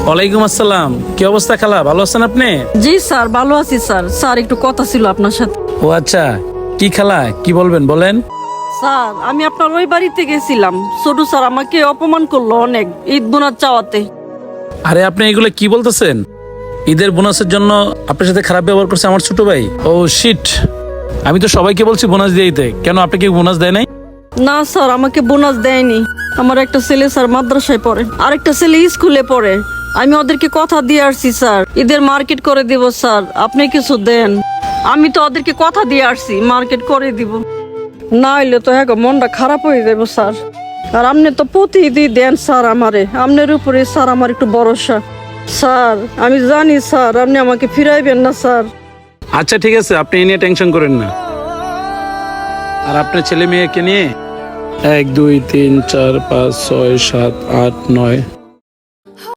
ওয়ালাইকুম আসসালাম। কি অবস্থা খালা, ভালো আছেন আপনি? জি স্যার, ভালো আছি স্যার। স্যার একটু কথা ছিল আপনার সাথে। ও আচ্ছা, কি খালা, কি বলবেন বলেন। স্যার আমি আপনার ওই বাড়িতে গেছিলাম, ছোট স্যার আমাকে অপমান করলো অনেক ঈদ বোনাস চাওয়াতে। আরে আপনি এগুলো কি বলতেছেন? ঈদের বোনাসের জন্য আপনার সাথে খারাপ ব্যবহার করছে আমার ছোট ভাই? ও শিট, আমি তো সবাইকে বলছি বোনাস দিয়ে দিতে, কেন আপনি কি বোনাস দেয় নাই? না স্যার, আমাকে বোনাস দেয়নি। আমার একটা ছেলে স্যার মাদ্রাসায় পড়ে, আরেকটা ছেলে স্কুলে পড়ে। আমি ওদেরকে কথা দিয়ে আসছি স্যার, ঈদের মার্কেট করে দিব স্যার, আপনি কিছু দেন। আমি তো ওদেরকে কথা দিয়ে আসছি মার্কেট করে দিব, না হইলে তো হ্যাঁ মনটা খারাপ হয়ে যাবো স্যার। আর আপনি তো প্রতিদিন দেন স্যার আমারে, আপনার উপরে স্যার আমার একটু ভরসা। স্যার আমি জানি স্যার আপনি আমাকে ফিরাইবেন না স্যার। আচ্ছা ঠিক আছে, আপনি এ নিয়ে টেনশন করেন না। আর আপনার ছেলে মেয়েকে নিয়ে 1 2 3 4 5 6 7 8 9